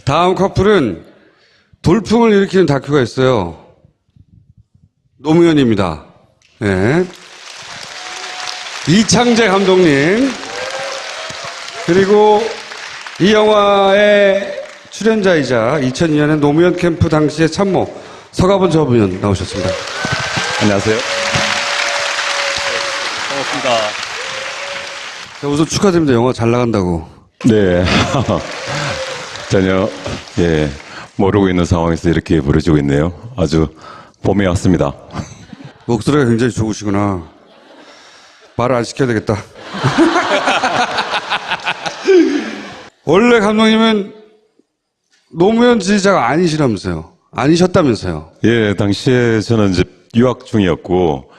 다음 커플은 돌풍을 일으키는 다큐가 있어요. 노무현입니다. 네. 이창재 감독님. 그리고 이 영화의 출연자이자 2002년에 노무현 캠프 당시의 참모 서가번 전 의원 나오셨습니다. 안녕하세요. 반갑습니다. 자, 우선 축하드립니다. 영화 잘 나간다고. 네. 전혀, 예, 모르고 있는 상황에서 이렇게 부르지고 있네요. 아주 봄이 왔습니다. 목소리가 굉장히 좋으시구나. 말을 안 시켜야 되겠다. 원래 감독님은 노무현 지지자가 아니시라면서요. 아니셨다면서요. 예, 당시에 저는 이제 유학 중이었고,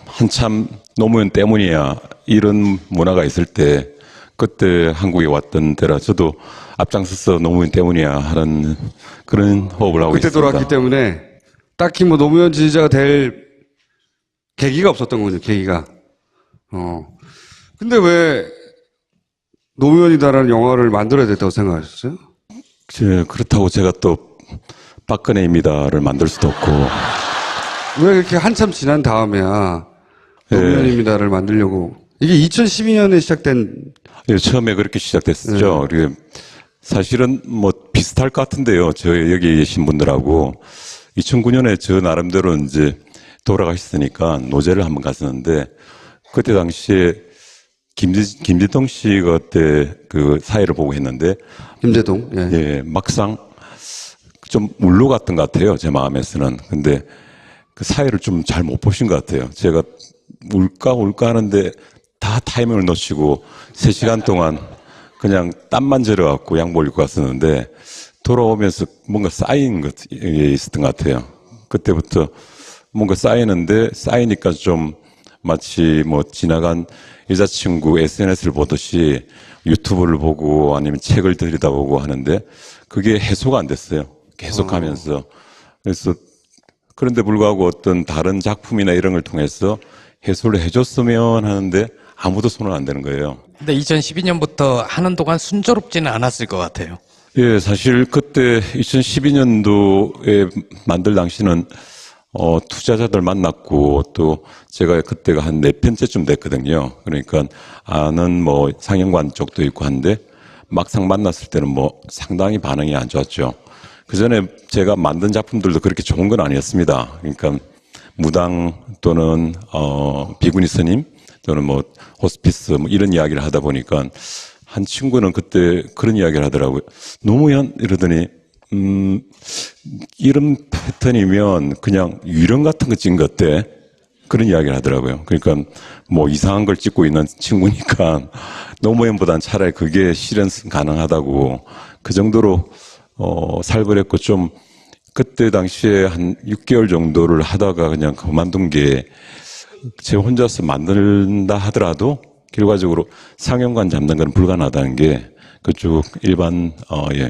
한참 노무현 때문이야. 이런 문화가 있을 때, 그때 한국에 왔던 때라 저도 앞장서서 노무현 때문이야 하는 그런 호흡을 하고 그때 있습니다. 돌아왔기 때문에 딱히 뭐 노무현 지지자가 될 계기가 없었던 거죠, 계기가. 근데 왜 노무현이다라는 영화를 만들어야 됐다고 생각하셨어요? 그렇다고 제가 또 박근혜입니다를 만들 수도 없고. 왜 이렇게 한참 지난 다음에야 예. 노무현입니다를 만들려고. 이게 2012년에 시작된. 예, 처음에 그렇게 시작됐었죠. 그리고 사실은 뭐 비슷할 것 같은데요. 저 여기 계신 분들하고 2009년에 저 나름대로 이제 돌아가셨으니까 노제를 한번 갔었는데 그때 당시에 김대동 씨가 그때 그 사회를 보고 했는데 김대동. 예. 예, 막상 좀 울로 갔던 것 같아요. 제 마음에서는. 근데 그 사회를 좀 잘 못 보신 것 같아요. 제가 울까 하는데 다 타이밍을 놓치고 3시간 동안 그냥 땀만 절여갖고 양복을 입고 갔었는데 돌아오면서 뭔가 쌓인 것이 있었던 것 같아요. 그때부터 뭔가 쌓이는데 쌓이니까 좀 마치 뭐 지나간 여자친구 SNS를 보듯이 유튜브를 보고 아니면 책을 들여다보고 하는데 그게 해소가 안 됐어요. 계속 하면서. 그래서 그런데 불구하고 어떤 다른 작품이나 이런 걸 통해서 해소를 해줬으면 하는데 아무도 손을 안 대는 거예요. 근데 2012년부터 하는 동안 순조롭지는 않았을 것 같아요. 예, 사실 그때 2012년도에 만들 당시는 투자자들 만났고 또 제가 그때가 한 4편째쯤 됐거든요. 그러니까 아는 뭐 상영관 쪽도 있고 한데 막상 만났을 때는 뭐 상당히 반응이 안 좋았죠. 그 전에 제가 만든 작품들도 그렇게 좋은 건 아니었습니다. 그러니까 무당 또는 비구니 스님 또는 뭐 호스피스 뭐 이런 이야기를 하다 보니까 한 친구는 그때 그런 이야기를 하더라고요. 노무현 이러더니 이런 패턴이면 그냥 유령 같은 거 찍은 것 같대. 그런 이야기를 하더라고요. 그러니까 뭐 이상한 걸 찍고 있는 친구니까 노무현보단 차라리 그게 실현 가능하다고 그 정도로 살벌했고 좀 그때 당시에 한 6개월 정도를 하다가 그냥 그만둔 게 제 혼자서 만든다 하더라도 결과적으로 상영관 잡는 건 불가능하다는 게 그쪽 일반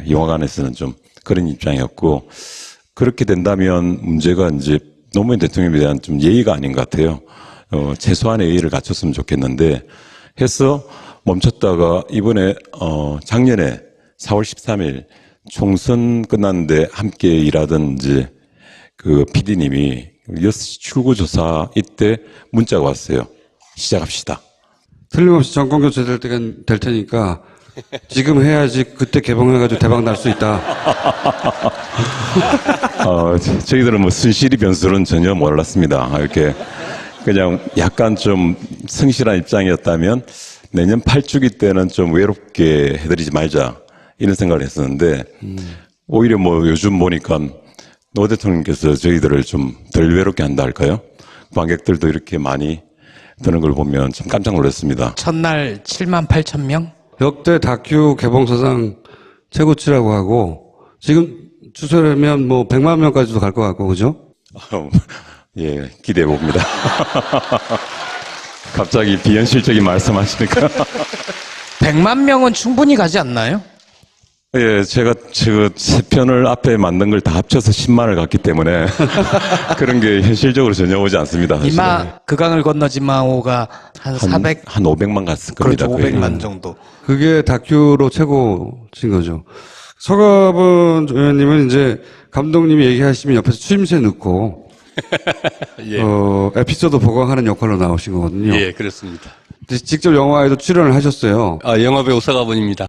영화관에서는 좀 그런 입장이었고 그렇게 된다면 문제가 이제 노무현 대통령에 대한 좀 예의가 아닌 것 같아요. 최소한의 예의를 갖췄으면 좋겠는데 해서 멈췄다가 이번에 작년에 4월 13일 총선 끝났는데 함께 일하던 이제 그 PD님이 6시 출구조사 이때 문자가 왔어요. 시작합시다. 틀림없이 정권 교체 될 테니까 지금 해야지 그때 개봉해가지고 대박 날 수 있다. 저희들은 뭐 순실이 변수는 전혀 몰랐습니다. 이렇게 그냥 약간 좀 성실한 입장이었다면 내년 8주기 때는 좀 외롭게 해드리지 말자 이런 생각을 했었는데 오히려 뭐 요즘 보니까 노 대통령께서 저희들을 좀 덜 외롭게 한다 할까요? 관객들도 이렇게 많이 드는 걸 보면 참 깜짝 놀랐습니다. 첫날 7만 8천 명? 역대 다큐 개봉사상 최고치라고 하고 지금 추세라면 뭐 100만 명까지도 갈 것 같고 그죠? 예, 기대해 봅니다. 갑자기 비현실적인 말씀하시니까. 100만 명은 충분히 가지 않나요? 예, 제가 그 세 편을 앞에 만든 걸 다 합쳐서 10만을 갔기 때문에 그런 게 현실적으로 전혀 오지 않습니다. 사실은. 이마 그강을 건너지 마오가 한 400, 한 500만 갔을 겁니다. 그렇죠. 거의. 500만 정도. 그게 다큐로 최고친 거죠. 서가번 의원님은 이제 감독님이 얘기하시면 옆에서 추임새 넣고 예. 에피소드 보강하는 역할로 나오신 거거든요. 예, 그렇습니다. 직접 영화에도 출연을 하셨어요. 영화배우 서가번입니다.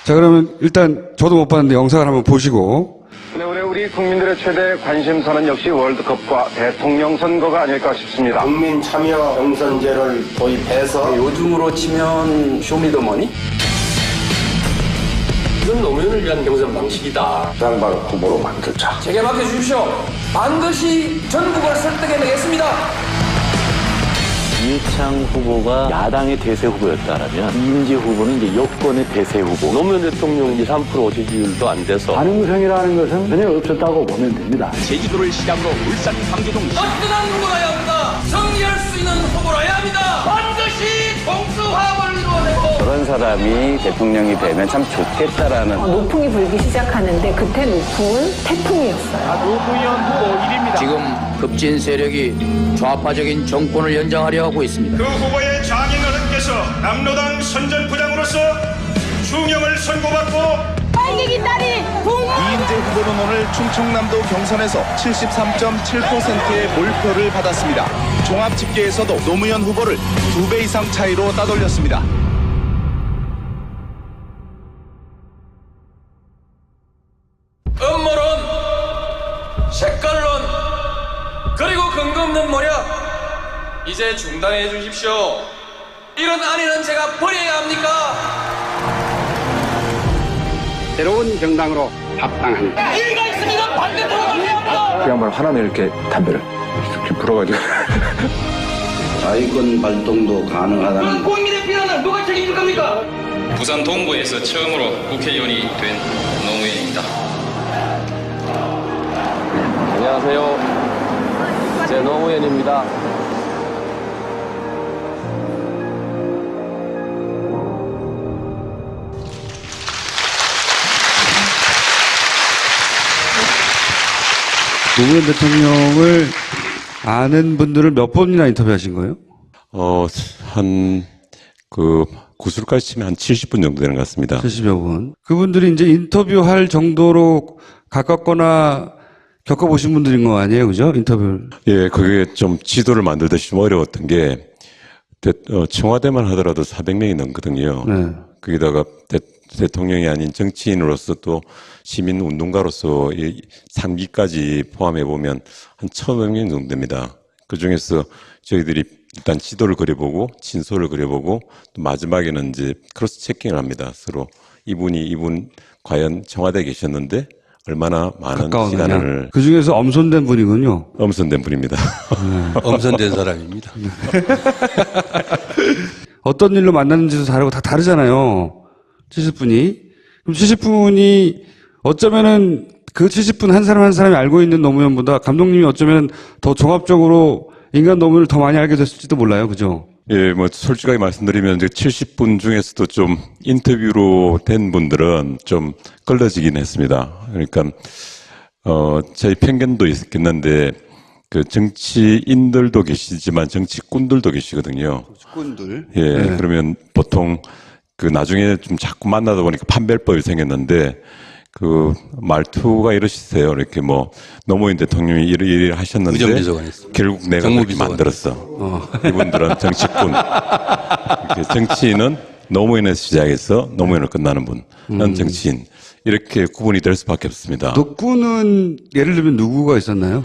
자, 그러면 일단 저도 못 봤는데 영상을 한번 보시고. 네, 올해 우리 국민들의 최대 관심사는 역시 월드컵과 대통령 선거가 아닐까 싶습니다. 국민 참여 경선제를 도입해서 요즘으로 치면 쇼미더머니? 이건 노무현을 위한 경선 방식이다. 장발 후보로 만들자. 제게 맡겨주십시오. 반드시 전국을 설득해내겠습니다. 이해창 후보가 야당의 대세 후보였다라면 이인재 후보는 이제 여권의 대세 후보. 노무현 대통령 2, 3% 지지율도 안 돼서 가능성이라는 것은 전혀 없었다고 보면 됩니다. 제주도를 시작으로 울산, 광주동 든든한 후보라야 합니다. 승리할 수 있는 후보라야 합니다. 반드시 동수화합을 이루어내고 그런 사람이 대통령이 되면 참 좋겠다라는. 노풍이 불기 시작하는데 그때 노풍은 태풍이었어요. 지금 급진 세력이 좌파적인 정권을 연장하려 하고 있습니다. 그 후보의 장인어른께서 남로당 선전부장으로서 중형을 선고받고 빨갱이 딸이 이인재 후보는 오늘 충청남도 경선에서 73.7%의 몰표를 받았습니다. 종합집계에서도 노무현 후보를 2배 이상 차이로 따돌렸습니다. 음모론, 색깔론, 그리고 근거 없는 모략 이제 중단해 주십시오. 이런 안위는 제가 버려야 합니까? 새로운 정당으로 합당합니다. 이가 있으면 반대로 가야 합니다. 그 양반 하나는 이렇게 담배를 이렇게 불어가지고. 자위권 발동도 가능하다는. 국민의 비난을 누가 책임질 겁니까? 부산 동구에서 처음으로 국회의원이 된 노무현입니다. 안녕하세요. 제 노무현입니다. 노무현 대통령을 아는 분들을 몇 번이나 인터뷰하신 거예요? 구술까지 치면 한 70분 정도 되는 것 같습니다. 70여 분. 그분들이 이제 인터뷰할 정도로 가깝거나 겪어보신 분들인 거 아니에요? 그죠? 인터뷰를. 예, 그게 좀 지도를 만들듯이 좀 어려웠던 게, 청와대만 하더라도 400명이 넘거든요. 네. 거기다가 대통령이 아닌 정치인으로서 또 시민운동가로서 이 3기까지 포함해보면 한 1,500명 정도 됩니다. 그 중에서 저희들이 일단 지도를 그려보고, 진솔을 그려보고, 또 마지막에는 이제 크로스 체킹을 합니다. 서로. 이분 과연 청와대에 계셨는데, 얼마나 많은 시간을. 그 중에서 엄선된 분이군요. 엄선된 분입니다. 엄선된 사람입니다. 어떤 일로 만났는지도 다르고 다 다르잖아요. 70분이. 그럼 70분이 어쩌면은 그 70분 한 사람 한 사람이 알고 있는 노무현보다 감독님이 어쩌면 더 종합적으로 인간 노무현을 더 많이 알게 됐을지도 몰라요. 그죠? 예, 솔직하게 말씀드리면 이제 70분 중에서도 좀 인터뷰로 된 분들은 좀 걸러지긴 했습니다. 그러니까, 저희 편견도 있겠는데, 그 정치인들도 계시지만 정치꾼들도 계시거든요. 정치꾼들. 예, 네. 그러면 보통 그 나중에 좀 자꾸 만나다 보니까 판별법이 생겼는데, 그 말투가 이러시세요. 이렇게 노무현 대통령이 이를 하셨는데 의전비서관이었습니다. 결국 내가 그렇게 만들었어. 이분들은 정치꾼. 이렇게 정치인은 노무현에서 시작해서 노무현을 끝나는 분은 정치인. 이렇게 구분이 될 수밖에 없습니다. 꾼은 예를 들면 누구가 있었나요?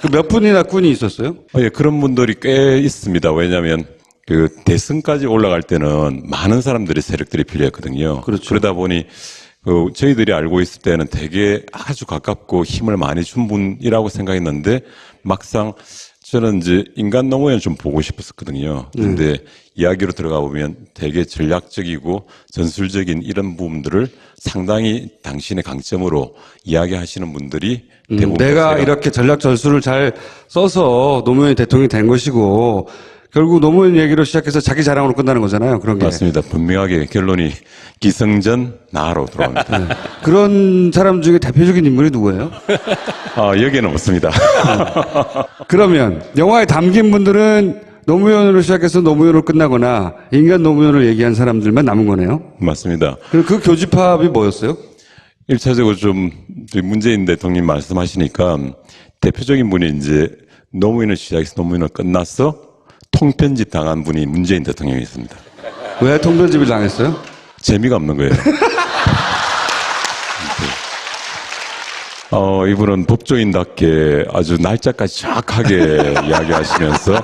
그 몇 분이나 꾼이 있었어요? 예, 그런 분들이 꽤 있습니다. 왜냐하면 그 대선까지 올라갈 때는 많은 사람들이 세력들이 필요했거든요. 그렇죠. 그러다 보니 저희들이 알고 있을 때는 되게 아주 가깝고 힘을 많이 준 분이라고 생각했는데 막상 저는 이제 인간 노무현을 좀 보고 싶었었거든요. 근데 이야기로 들어가 보면 되게 전략적이고 전술적인 이런 부분들을 상당히 당신의 강점으로 이야기하시는 분들이 대부분 내가 이렇게 전략 전술을 잘 써서 노무현이 대통령이 된 것이고 결국 노무현 얘기로 시작해서 자기 자랑으로 끝나는 거잖아요. 그런 게. 맞습니다. 분명하게 결론이 기승전 나로 돌아옵니다. 네. 그런 사람 중에 대표적인 인물이 누구예요? 여기에는 없습니다. 그러면 영화에 담긴 분들은 노무현으로 시작해서 노무현으로 끝나거나 인간 노무현을 얘기한 사람들만 남은 거네요. 맞습니다. 그럼 그 교집합이 뭐였어요? 1차적으로 좀 문재인 대통령 말씀하시니까 대표적인 분이 이제 노무현을 시작해서 노무현을 끝났어 통편집 당한 분이 문재인 대통령이었습니다. 왜 통편집을 당했어요? 재미가 없는 거예요. 이분은 법조인답게 아주 날짜까지 정확하게 이야기하시면서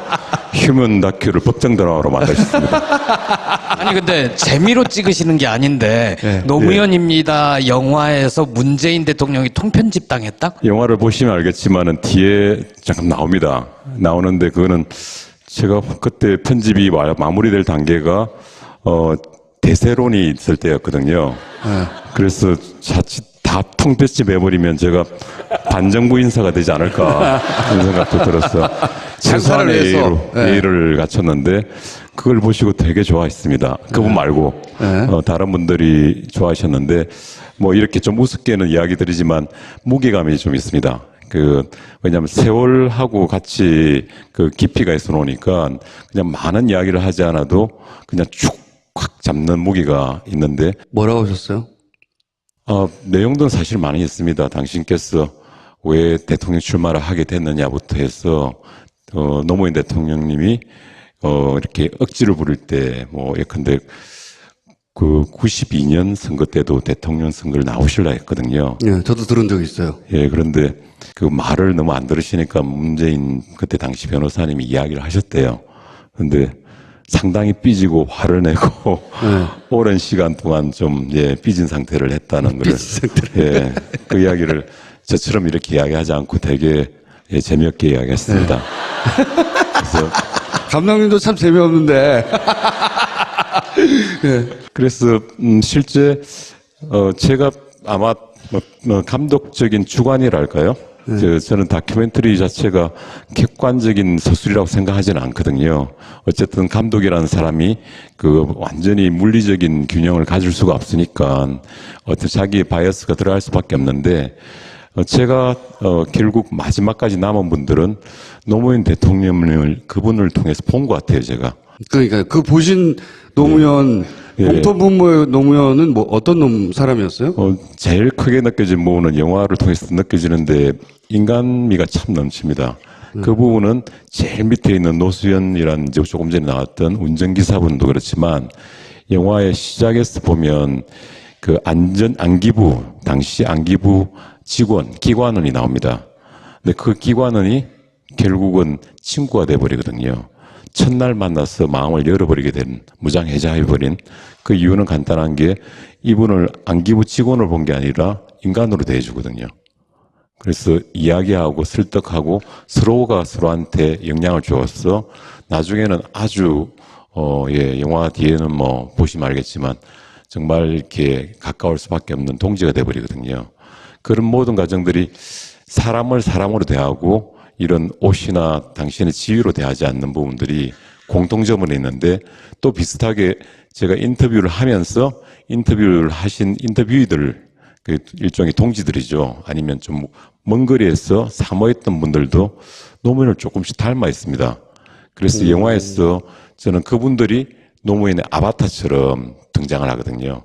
휴먼 다큐를 법정 드라마로 만드셨습니다. 아니 근데 재미로 찍으시는 게 아닌데 네. 노무현입니다 영화에서 문재인 대통령이 통편집 당했다? 영화를 보시면 알겠지만은 뒤에 잠깐 나옵니다. 나오는데 그거는 제가 그때 편집이 마무리될 단계가 대세론이 있을 때였거든요. 그래서 자칫 다 통편집 해버리면 제가 반정부 인사가 되지 않을까 그런 생각도 들었어. 최소한의 예의를 갖췄는데 그걸 보시고 되게 좋아했습니다. 그분 말고 다른 분들이 좋아하셨는데 뭐 이렇게 좀 우습게는 이야기 드리지만 무게감이 좀 있습니다. 왜냐하면 세월하고 같이 그 깊이가 있어 놓으니까 그냥 많은 이야기를 하지 않아도 그냥 쭉 확 잡는 무게가 있는데. 뭐라고 하셨어요? 내용도 사실 많이 있습니다. 당신께서 왜 대통령 출마를 하게 됐느냐부터 해서, 노무현 대통령님이, 이렇게 억지를 부릴 때, 예컨대, 92년 선거 때도 대통령 선거를 나오실라 했거든요. 예, 저도 들은 적이 있어요. 예, 그런데 그 말을 너무 안 들으시니까 문재인 그때 당시 변호사님이 이야기를 하셨대요. 그런데 상당히 삐지고 화를 내고 오랜 시간 동안 좀 삐진 상태를 했다는 걸 그 이야기를 저처럼 이렇게 이야기하지 않고 되게 재미없게 이야기했습니다. 그래서 감독님도 참 재미없는데. 그래서 실제 제가 아마 감독적인 주관이랄까요? 저는 다큐멘터리 자체가 객관적인 서술이라고 생각하지는 않거든요. 어쨌든 감독이라는 사람이 완전히 물리적인 균형을 가질 수가 없으니까 어떤 자기의 바이어스가 들어갈 수밖에 없는데 제가 결국 마지막까지 남은 분들은 노무현 대통령을 그분을 통해서 본 것 같아요, 제가. 그러니까 그 보신 노무현 공통분모의 노무현은 어떤 사람이었어요? 제일 크게 느껴진 부분은 영화를 통해서 느껴지는데 인간미가 참 넘칩니다. 그 부분은 제일 밑에 있는 노수연이라는 이제 조금 전에 나왔던 운전기사분도 그렇지만 영화의 시작에서 보면 안기부 당시 안기부 기관원이 나옵니다. 근데 그 기관원이 결국은 친구가 돼버리거든요. 첫날 만나서 마음을 열어버리게 된, 무장해제해버린 그 이유는 간단한 게 이분을 안기부 직원을 본 게 아니라 인간으로 대해주거든요. 그래서 이야기하고 설득하고 서로가 서로한테 영향을 주어서 나중에는 아주, 영화 뒤에는 보시면 알겠지만 정말 이렇게 가까울 수밖에 없는 동지가 돼버리거든요. 그런 모든 과정들이 사람을 사람으로 대하고 이런 옷이나 당신의 지위로 대하지 않는 부분들이 공통점은 있는데 또 비슷하게 제가 인터뷰를 하면서 인터뷰를 하신 인터뷰이들 일종의 동지들이죠. 아니면 좀 먼 거리에서 사모했던 분들도 노무현을 조금씩 닮아 있습니다. 그래서 영화에서 저는 그분들이 노무현의 아바타처럼 등장을 하거든요.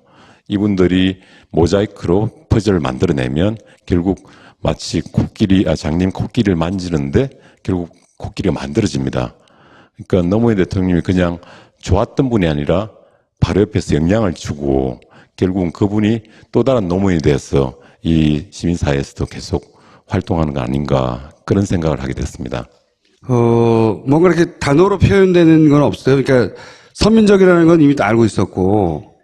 이분들이 모자이크로 퍼즐을 만들어내면 결국 마치 장님 코끼리를 만지는데 결국 코끼리가 만들어집니다. 그러니까 노무현 대통령이 그냥 좋았던 분이 아니라 바로 옆에서 영향을 주고 결국은 그분이 또 다른 노무현이 돼서 이 시민사회에서도 계속 활동하는 거 아닌가 그런 생각을 하게 됐습니다. 뭔가 이렇게 단어로 표현되는 건 없어요. 그러니까 선민적이라는 건 이미 알고 있었고,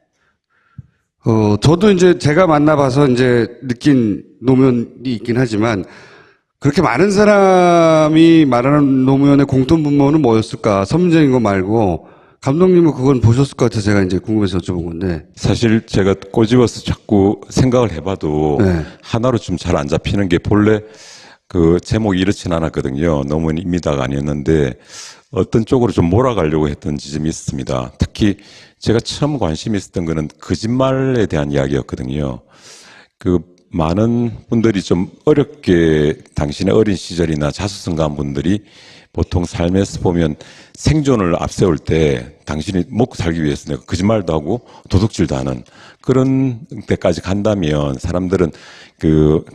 저도 이제 제가 만나봐서 이제 느낀 노무현이 있긴 하지만 그렇게 많은 사람이 말하는 노무현의 공통분모는 뭐였을까? 선민적인 거 말고 감독님은 그건 보셨을 것 같아서 제가 이제 궁금해서 여쭤본 건데. 사실 제가 꼬집어서 자꾸 생각을 해봐도 하나로 좀 잘 안 잡히는 게 본래 그 제목이 이렇진 않았거든요. 노무현입니다가 아니었는데 어떤 쪽으로 좀 몰아가려고 했던 지점이 있습니다. 특히 제가 처음 관심이 있었던 거는 거짓말에 대한 이야기였거든요. 많은 분들이 좀 어렵게 당신의 어린 시절이나 자수성가한 분들이 보통 삶에서 보면 생존을 앞세울 때 당신이 먹고 살기 위해서 내가 거짓말도 하고 도둑질도 하는 그런 데까지 간다면 사람들은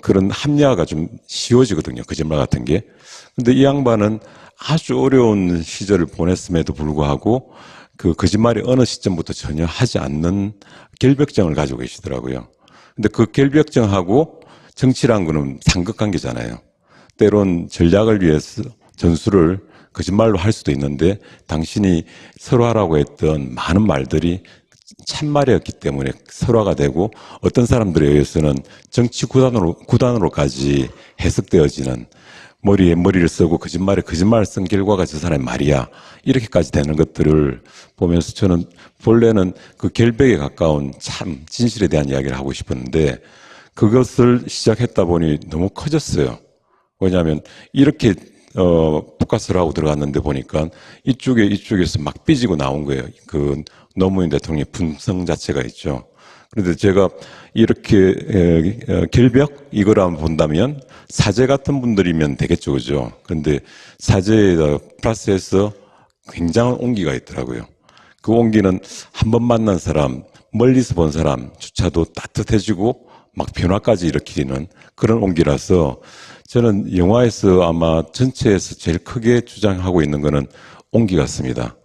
그런 합리화가 좀 쉬워지거든요. 거짓말 같은 게. 근데 이 양반은 아주 어려운 시절을 보냈음에도 불구하고 그 거짓말이 어느 시점부터 전혀 하지 않는 결벽증을 가지고 계시더라고요. 근데 그 결벽증하고 정치란 거는 상극관계잖아요. 때론 전략을 위해서 전술을 거짓말로 할 수도 있는데 당신이 설화라고 했던 많은 말들이 참말이었기 때문에 설화가 되고 어떤 사람들에 의해서는 정치 구단으로까지 해석되어지는 머리에 머리를 쓰고 거짓말에 거짓말을 쓴 결과가 저 사람의 말이야. 이렇게까지 되는 것들을 보면서 저는 본래는 그 결백에 가까운 참 진실에 대한 이야기를 하고 싶었는데 그것을 시작했다 보니 너무 커졌어요. 왜냐하면 이렇게 포커스를 하고 들어갔는데 보니까 이쪽에서 막 삐지고 나온 거예요. 그 노무현 대통령의 분성 자체가 있죠. 그런데 제가 이렇게 결벽 이걸 한번 본다면 사제 같은 분들이면 되겠죠, 그죠? 그런데 사제에다 플러스해서 굉장한 온기가 있더라고요. 그 온기는 한 번 만난 사람, 멀리서 본 사람조차도 따뜻해지고 막 변화까지 일으키는 그런 온기라서 저는 영화에서 아마 전체에서 제일 크게 주장하고 있는 거는 온기 같습니다.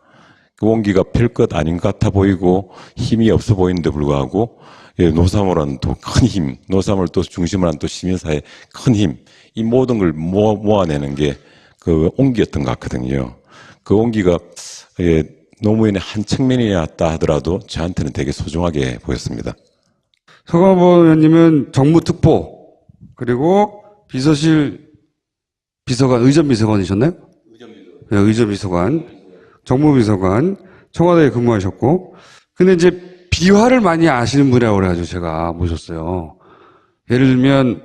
그 온기가 별것 아닌 것 같아 보이고 힘이 없어 보이는데 불구하고 노사모라는 또 큰 힘, 노사모를 또 중심으로 한 또 시민사회의 큰 힘, 이 모든 걸 모아내는 게 그 온기였던 것 같거든요. 그 온기가 노무현의 한 측면이었다 하더라도 저한테는 되게 소중하게 보였습니다. 서가모 의원님은 정무특보 그리고 비서실 비서관, 의전비서관이셨나요? 네, 의전비서관, 정무비서관, 청와대에 근무하셨고, 근데 이제 비화를 많이 아시는 분이라고 그래가지고 제가 모셨어요. 예를 들면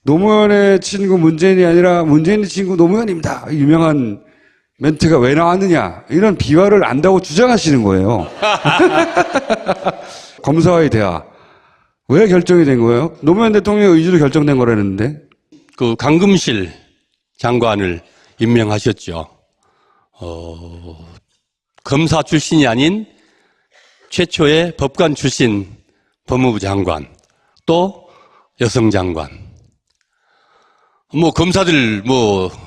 노무현의 친구 문재인이 아니라 문재인의 친구 노무현입니다. 유명한 멘트가 왜 나왔느냐 이런 비화를 안다고 주장하시는 거예요. 검사와의 대화 왜 결정이 된 거예요? 노무현 대통령의 의지로 결정된 거라는데. 그 강금실 장관을 임명하셨죠. 검사 출신이 아닌 최초의 법관 출신 법무부 장관, 또 여성 장관. 검사들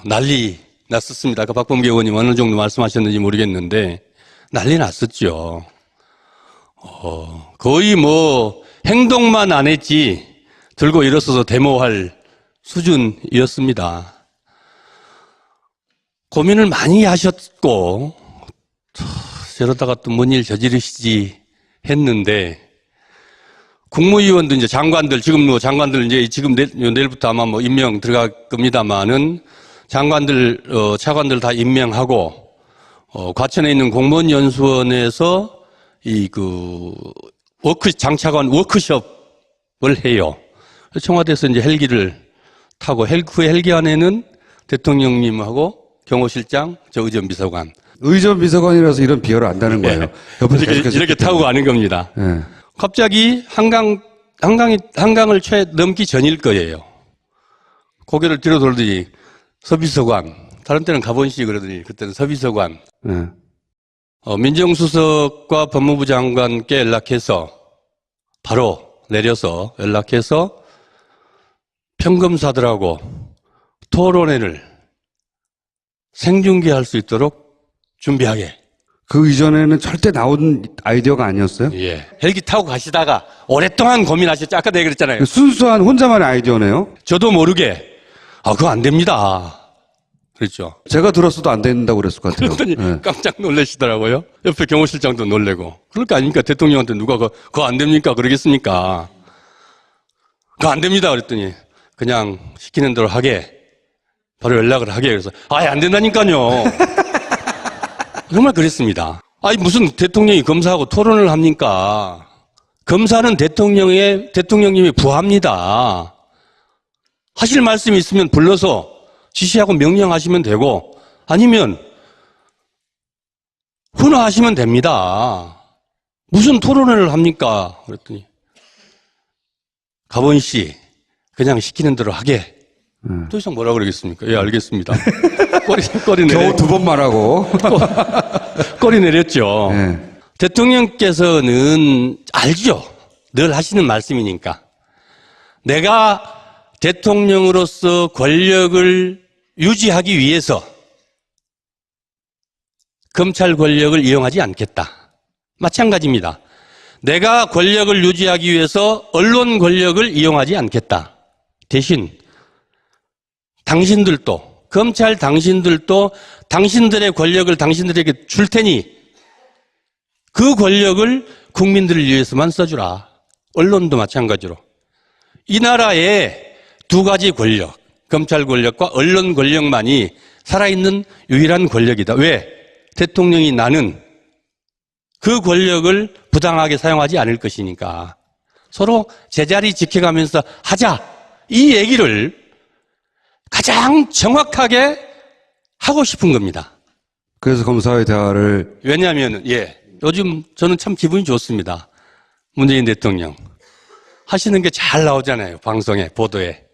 난리 났었습니다. 아까 박범계 의원님 어느 정도 말씀하셨는지 모르겠는데 난리 났었죠. 거의 행동만 안 했지 들고 일어서서 데모할 수준이었습니다. 고민을 많이 하셨고 저러다가 또 뭔 일 저지르시지 했는데 국무위원도 이제 장관들 지금 장관들 이제 지금 내일부터 아마 임명 들어갈 겁니다만은 장관들 차관들 다 임명하고 과천에 있는 공무원연수원에서 장차관 워크숍을 해요. 청와대에서 이제 헬기를 타고 그 헬기 안에는 대통령님하고 경호실장, 저 의전비서관. 의전비서관이라서 이런 비화를 안다는 거예요. 옆에서 이렇게 타고 가는 겁니다. 네. 갑자기 한강을 넘기 전일 거예요. 고개를 뒤로 돌더니 서비서관, 다른 때는 가본시 그러더니 그때는 서비서관. 네. 민정수석과 법무부 장관께 연락해서 바로 내려서 연락해서 평검사들하고 토론회를 생중계할 수 있도록 준비하게. 그 이전에는 절대 나온 아이디어가 아니었어요? 예. 헬기 타고 가시다가 오랫동안 고민하셨죠. 아까 내가 그랬잖아요. 순수한 혼자만의 아이디어네요? 저도 모르게 그거 안 됩니다. 그렇죠. 제가 들었어도 안 된다고 그랬을 것 같아요. 그랬더니 네. 깜짝 놀라시더라고요. 옆에 경호실장도 놀래고. 그럴 거 아닙니까? 대통령한테 누가 그거 안 됩니까? 그러겠습니까? 그거 안 됩니다. 그랬더니 그냥 시키는 대로 하게. 바로 연락을 하게. 그래서 아예 안 된다니까요. 정말 그랬습니다. 무슨 대통령이 검사하고 토론을 합니까? 검사는 대통령님의 부하입니다. 하실 말씀이 있으면 불러서 지시하고 명령하시면 되고 아니면 훈화하시면 됩니다. 무슨 토론회를 합니까? 그랬더니 가본 씨 그냥 시키는 대로 하게. 더 이상 뭐라 그러겠습니까? 예, 알겠습니다. 꼬리 내려. 겨우 2번 말하고. 꼬리 내렸죠. 대통령께서는 알죠. 늘 하시는 말씀이니까. 내가 대통령으로서 권력을 유지하기 위해서 검찰 권력을 이용하지 않겠다. 마찬가지입니다. 내가 권력을 유지하기 위해서 언론 권력을 이용하지 않겠다. 대신 당신들도, 검찰 당신들도 당신들의 권력을 당신들에게 줄 테니 그 권력을 국민들을 위해서만 써주라. 언론도 마찬가지로. 이 나라의 2가지 권력, 검찰 권력과 언론 권력만이 살아있는 유일한 권력이다. 왜? 대통령이 나는 그 권력을 부당하게 사용하지 않을 것이니까 서로 제자리 지켜가면서 하자. 이 얘기를 가장 정확하게 하고 싶은 겁니다. 그래서 검사의 대화를. 왜냐하면, 요즘 저는 참 기분이 좋습니다. 문재인 대통령. 하시는 게 잘 나오잖아요. 방송에, 보도에.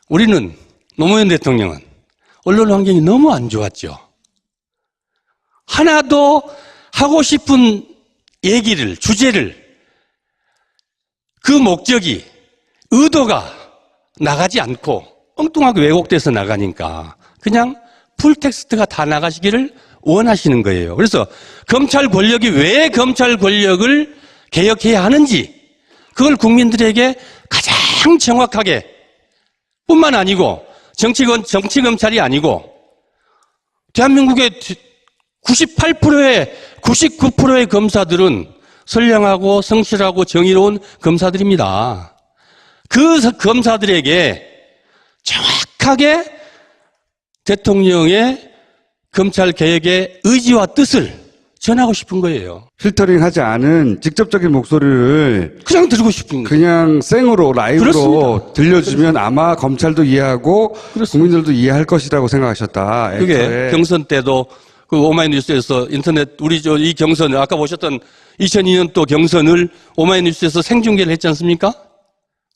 우리는, 노무현 대통령은 언론 환경이 너무 안 좋았죠. 하나도 하고 싶은 얘기를, 주제를, 그 목적이, 의도가 나가지 않고 엉뚱하게 왜곡돼서 나가니까 그냥 풀텍스트가 다 나가시기를 원하시는 거예요. 그래서 검찰 권력이 왜 검찰 권력을 개혁해야 하는지 그걸 국민들에게 가장 정확하게 뿐만 아니고 정치검찰이 아니고 대한민국의 99%의 검사들은 선량하고 성실하고 정의로운 검사들입니다. 그 검사들에게 정확하게 대통령의 검찰 개혁의 의지와 뜻을 전하고 싶은 거예요. 필터링 하지 않은 직접적인 목소리를 그냥 들고 싶은 거예요. 그냥 생으로, 라이브로 그렇습니다. 들려주면 아마 검찰도 이해하고 국민들도 이해할 것이라고 생각하셨다. 그게 경선 때도 그 오마이뉴스에서 인터넷 이 경선 아까 보셨던 2002년도 경선을 오마이뉴스에서 생중계를 했지 않습니까?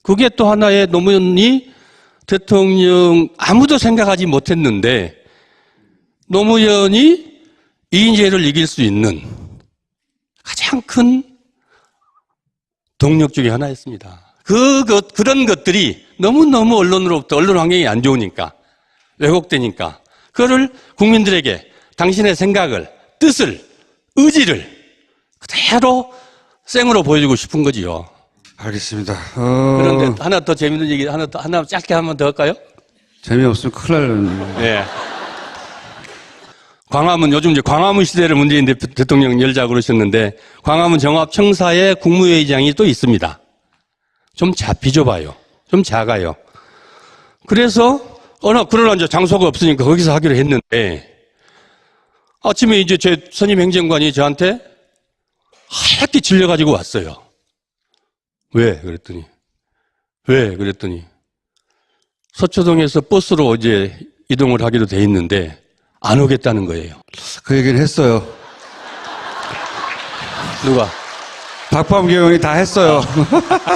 그게 또 하나의 노무현이 대통령 아무도 생각하지 못했는데 노무현이 이인재를 이길 수 있는 가장 큰 동력 중에 하나였습니다. 그런 것들이 너무너무 언론으로부터 언론 환경이 안 좋으니까 왜곡되니까 그거를 국민들에게 당신의 생각을, 뜻을, 의지를 그대로 생으로 보여주고 싶은 거지요. 알겠습니다. 그런데 하나 더 재밌는 얘기 하나 짧게 한 번 더 할까요? 재미없으면 큰일 나는. 네. 광화문 요즘 이제 광화문 시대를 문재인 대통령 열자고 그러셨는데 광화문 정합청사에 국무회의장이 또 있습니다. 좀 비좁아요. 좀 작아요. 그래서 그러나 이제 장소가 없으니까 거기서 하기로 했는데 아침에 이제 제 선임 행정관이 저한테 하얗게 질려가지고 왔어요. 왜? 그랬더니 서초동에서 버스로 이제 이동을 하기로 돼 있는데 안 오겠다는 거예요. 그 얘기는 했어요. 누가? 박범계 의원이 다 했어요.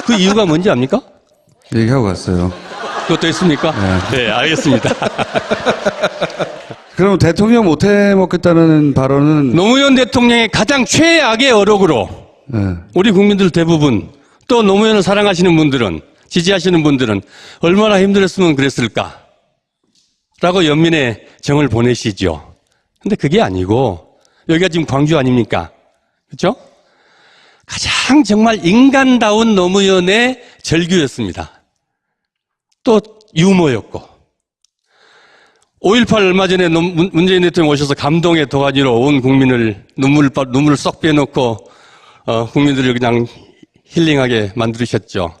그 이유가 뭔지 압니까? 얘기하고 갔어요. 그것도 했습니까? 네, 알겠습니다. 그럼 대통령 못해 먹겠다는 발언은 노무현 대통령의 가장 최악의 어록으로 우리 국민들 대부분 또 노무현을 사랑하시는 분들은 지지하시는 분들은 얼마나 힘들었으면 그랬을까 라고 연민의 정을 보내시죠. 근데 그게 아니고 여기가 지금 광주 아닙니까? 그렇죠? 가장 정말 인간다운 노무현의 절규였습니다. 또 유머였고 5.18 얼마 전에 문재인 대통령 오셔서 감동의 도가니로 온 국민을 눈물을 쏙 빼놓고 국민들을 그냥 힐링하게 만드셨죠.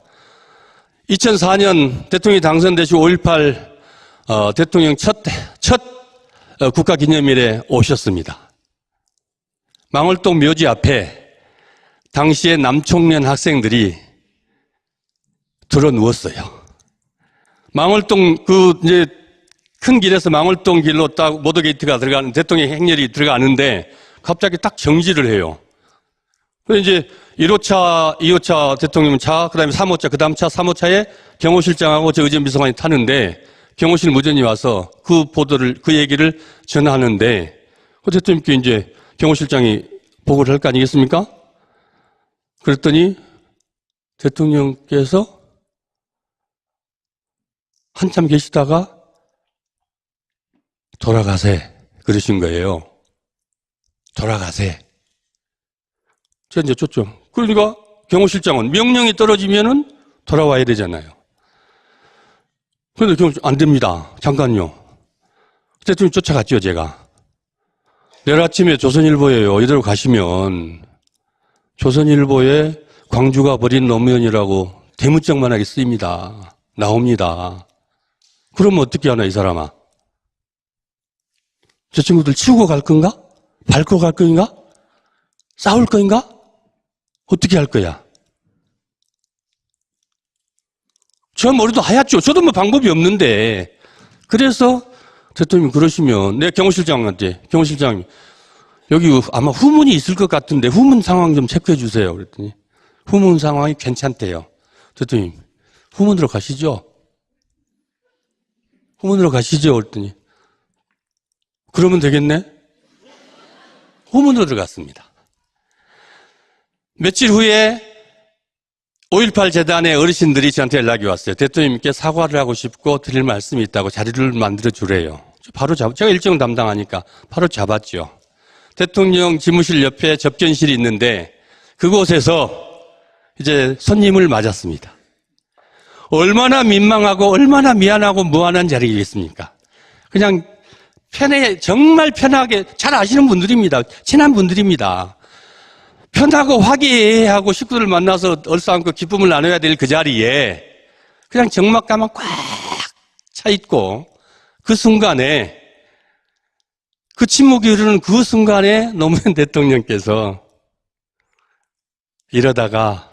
2004년 대통령이 당선되시고 5.18 대통령 첫 국가기념일에 오셨습니다. 망월동 묘지 앞에 당시에 남총련 학생들이 들어 누웠어요. 망월동 이제 큰 길에서 망월동 길로 딱 모더게이트가 들어가는 대통령 행렬이 들어가는데 갑자기 딱 정지를 해요. 그래서 이제 1호차, 2호차 대통령 차, 그 다음에 3호차, 그 다음 차, 3호차에 경호실장하고 저 의전 비서관이 타는데 경호실 무전이 와서 그 보도를, 그 얘기를 전하는데 그 대통령께 이제 경호실장이 보고를 할 거 아니겠습니까? 그랬더니 대통령께서 한참 계시다가 돌아가세. 그러신 거예요. 돌아가세. 제가 이제 쫓죠. 그러니까 경호실장은 명령이 떨어지면은 돌아와야 되잖아요. 그런데 경호실장 안 됩니다. 잠깐요. 대통령 쫓아갔죠, 제가. 내일 아침에 조선일보예요. 이대로 가시면 조선일보에 광주가 버린 노무현이라고 대문짝만하게 쓰입니다. 나옵니다. 그러면 어떻게 하나, 이 사람아? 저 친구들 치우고 갈 건가? 밟고 갈 건가? 싸울 건가? 어떻게 할 거야? 저 머리도 하얗죠. 저도 뭐 방법이 없는데. 그래서 대통령이 그러시면 내가 경호실장한테 경호실장님 여기 아마 후문이 있을 것 같은데 후문 상황 좀 체크해 주세요. 그랬더니 후문 상황이 괜찮대요. 대통령 후문으로 가시죠. 후문으로 가시죠. 그랬더니 그러면 되겠네. 후문으로 들어갔습니다. 며칠 후에 5.18 재단의 어르신들이 저한테 연락이 왔어요. 대통령님께 사과를 하고 싶고 드릴 말씀이 있다고 자리를 만들어 주래요. 바로 제가 일정 담당하니까 바로 잡았죠. 대통령 집무실 옆에 접견실이 있는데 그곳에서 이제 손님을 맞았습니다. 얼마나 민망하고 얼마나 미안하고 무안한 자리겠습니까? 그냥 정말 편하게 잘 아시는 분들입니다. 친한 분들입니다. 편하고 화기애애하고 식구들 만나서 얼싸안고 기쁨을 나눠야 될 그 자리에 그냥 적막감만 꽉 차 있고 그 순간에 그 침묵이 흐르는 그 순간에 노무현 대통령께서 이러다가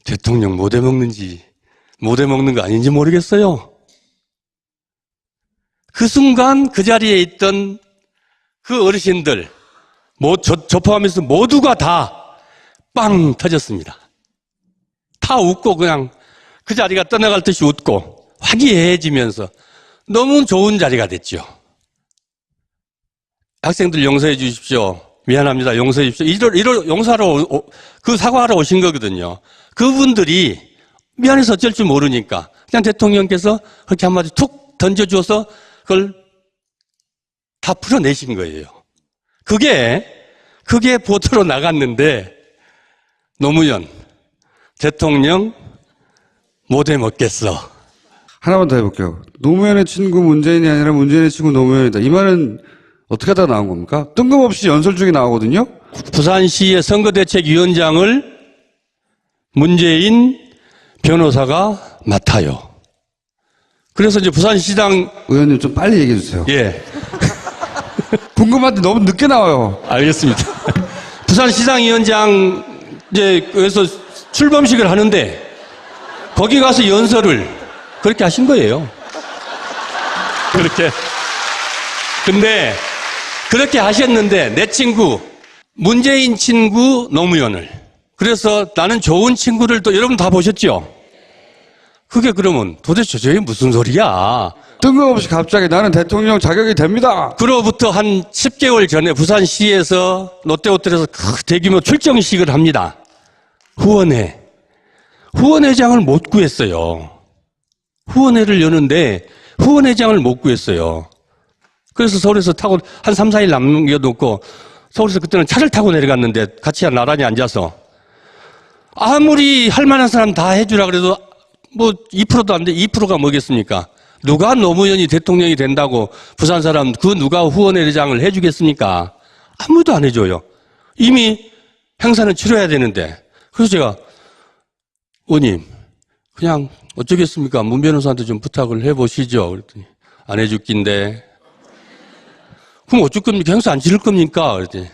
대통령 못 해먹는 거 아닌지 모르겠어요. 그 순간 그 자리에 있던 그 어르신들 저 포함해서 모두가 다 빵 터졌습니다. 다 웃고 그냥 그 자리가 떠나갈 듯이 웃고 화기애애해지면서 너무 좋은 자리가 됐죠. 학생들 용서해 주십시오. 미안합니다. 용서해 주십시오. 이러 용서하러 그 사과하러 오신 거거든요. 그분들이 미안해서 어쩔 줄 모르니까 그냥 대통령께서 그렇게 한마디 툭 던져줘서 그걸 다 풀어내신 거예요. 그게 보도로 나갔는데 노무현 대통령 못 해먹겠어. 하나만 더 해볼게요. 노무현의 친구 문재인이 아니라 문재인의 친구 노무현이다. 이 말은 어떻게 하다 나온 겁니까? 뜬금없이 연설 중에 나오거든요. 부산시의 선거대책위원장을 문재인 변호사가 맡아요. 그래서 이제 부산시당 의원님 좀 빨리 얘기해 주세요. 예. 궁금한데 너무 늦게 나와요. 알겠습니다. 부산시당위원장 이제 그래서 출범식을 하는데 거기 가서 연설을 그렇게 하신 거예요. 근데 그렇게 하셨는데 내 친구 문재인 친구 노무현을 그래서 나는 좋은 친구를 또 여러분 다 보셨죠? 그게 그러면 도대체 저게 무슨 소리야? 뜬금없이 갑자기 나는 대통령 자격이 됩니다. 그로부터 한 10개월 전에 부산시에서 롯데호텔에서 대규모 출정식을 합니다. 후원회장을 못 구했어요. 후원회를 여는데 후원회장을 못 구했어요. 그래서 서울에서 타고 한 3, 4일 남겨놓고 서울에서 그때는 차를 타고 내려갔는데 같이 나란히 앉아서 아무리 할 만한 사람 다 해주라 그래도 뭐 2%도 안 돼. 2%가 뭐겠습니까? 누가 노무현이 대통령이 된다고 부산 사람 그 누가 후원회장을 해주겠습니까? 아무도 안 해줘요. 이미 행사는 치러야 되는데. 그래서 제가 의원님 그냥 어쩌겠습니까? 문 변호사한테 좀 부탁을 해보시죠. 그랬더니 안 해줄 낀데. 그럼 어쩔 겁니까? 행사 안 치를 겁니까? 그랬더니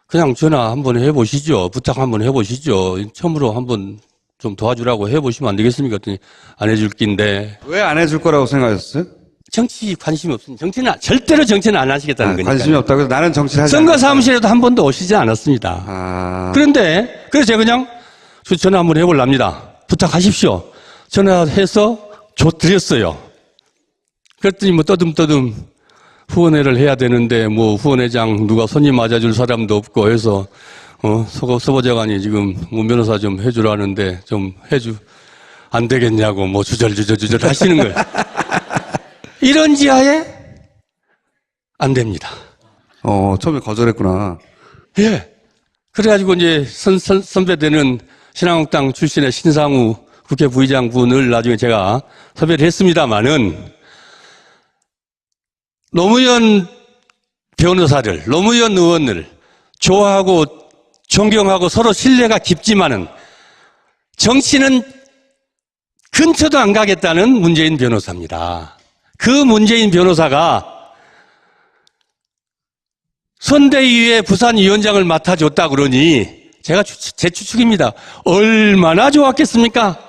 그냥 전화 한번 해보시죠. 부탁 한번 해보시죠. 처음으로 한번 좀 도와주라고 해보시면 안 되겠습니까? 그랬더니 안 해줄 낀데. 왜 안 해줄 거라고 생각하셨어요? 정치 관심이 없습니다. 절대로 정치는 안 하시겠다는 거니까. 관심이 없다고 해서 나는 정치를 하지 선거 않겠다. 사무실에도 한 번도 오시지 않았습니다. 그래서 제가 그냥 전화 한번 해보랍니다. 부탁하십시오. 전화해서 드렸어요. 그랬더니 뭐 떠듬떠듬 후원회를 해야 되는데 뭐 후원회장 누가 손님 맞아줄 사람도 없고 해서 서보좌관이 지금 문 변호사 좀 해주라는데 좀 안 되겠냐고 뭐 주절주절 하시는 거예요. 이런 지하에 안 됩니다. 처음에 거절했구나. 예. 그래가지고 이제 선배되는 신한국당 출신의 신상우 국회 부의장 분을 나중에 제가 섭외를 했습니다만은 노무현 변호사를, 노무현 의원을 좋아하고 존경하고 서로 신뢰가 깊지만은 정치는 근처도 안 가겠다는 문재인 변호사입니다. 그 문재인 변호사가 선대위의 부산위원장을 맡아줬다 그러니 제 추측입니다. 얼마나 좋았겠습니까?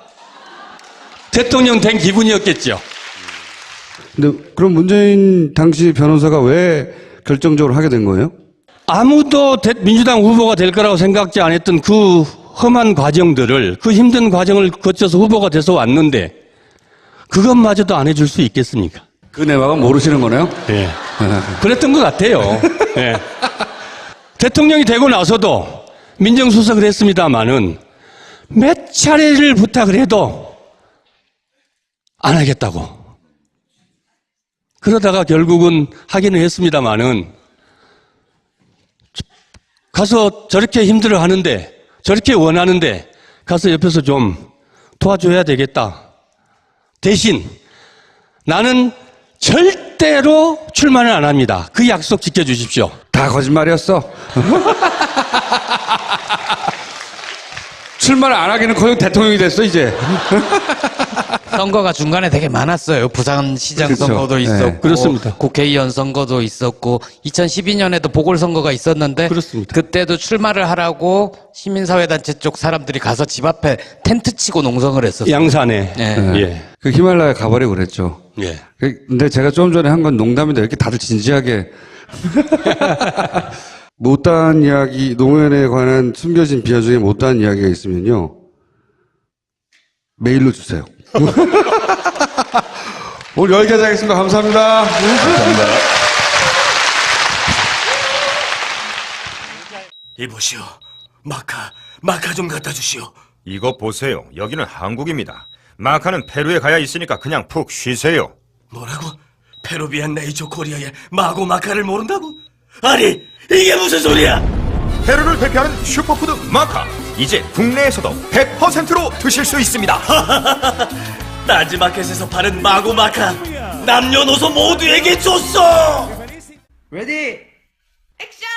대통령 된 기분이었겠죠. 근데 그럼 문재인 당시 변호사가 왜 결정적으로 하게 된 거예요? 아무도 민주당 후보가 될 거라고 생각지 않았던 그 험한 과정들을, 그 힘든 과정을 거쳐서 후보가 돼서 왔는데 그것마저도 안 해줄 수 있겠습니까? 그 내막은 모르시는 거네요? 예. 그랬던 것 같아요. 예. 대통령이 되고 나서도 민정수석을 했습니다마는 몇 차례를 부탁을 해도 안 하겠다고. 그러다가 결국은 하기는 했습니다마는 가서 저렇게 힘들어 하는데, 저렇게 원하는데 가서 옆에서 좀 도와줘야 되겠다. 대신 나는 절대로 출마는 안 합니다. 그 약속 지켜주십시오. 다 거짓말이었어. 출마를 안 하기는 대통령이 됐어 이제. 선거가 중간에 되게 많았어요. 부산시장 그렇죠. 선거도 있었고, 네. 그렇습니다. 국회의원 선거도 있었고, 2012년에도 보궐선거가 있었는데, 그렇습니다. 그때도 출마를 하라고 시민사회단체 쪽 사람들이 가서 집 앞에 텐트 치고 농성을 했었어요. 양산에. 네. 예. 그 히말라야 가버리고 그랬죠. 예. 근데 제가 좀 전에 한 건 농담인데 왜 이렇게 다들 진지하게. 못다한 이야기, 노무현에 관한 숨겨진 비하 중에 못다한 이야기가 있으면요. 메일로 주세요. 오늘 여기까지 하겠습니다. 감사합니다. 감사합니다. 이보시오. 마카 좀 갖다 주시오. 이거 보세요. 여기는 한국입니다. 마카는 페루에 가야 있으니까 그냥 푹 쉬세요. 뭐라고? 페루비안 네이처 코리아의 마고 마카를 모른다고? 아니, 이게 무슨 소리야? 페루를 대표하는 슈퍼푸드 마카. 이제 국내에서도 100%로 드실 수 있습니다. 딴지마켓에서 파는 마고 마카 남녀노소 모두에게 줬어. 레디 액션!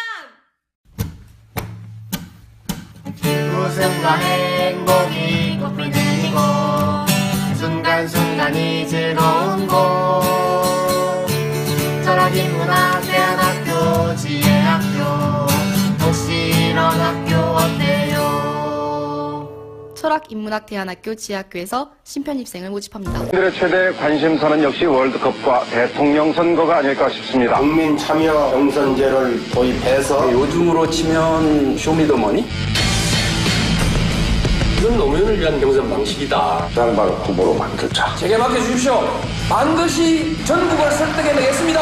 웃음과 행복이 꽃피는 곳 순간순간이 즐거운 곳 철학인문학대학교 지혜학교 혹시 이런 학교 어때요? 철학인문학대안학교 지하학교에서 신편입생을 모집합니다. 국민들의 최대 관심사는 역시 월드컵과 대통령 선거가 아닐까 싶습니다. 국민 참여 경선제를 도입해서 요즘으로 치면 쇼미더머니? 이건 노무현을 위한 경선 방식이다. 장발 후보로 만들자. 제게 맡겨주십시오. 반드시 전국을 설득해내겠습니다.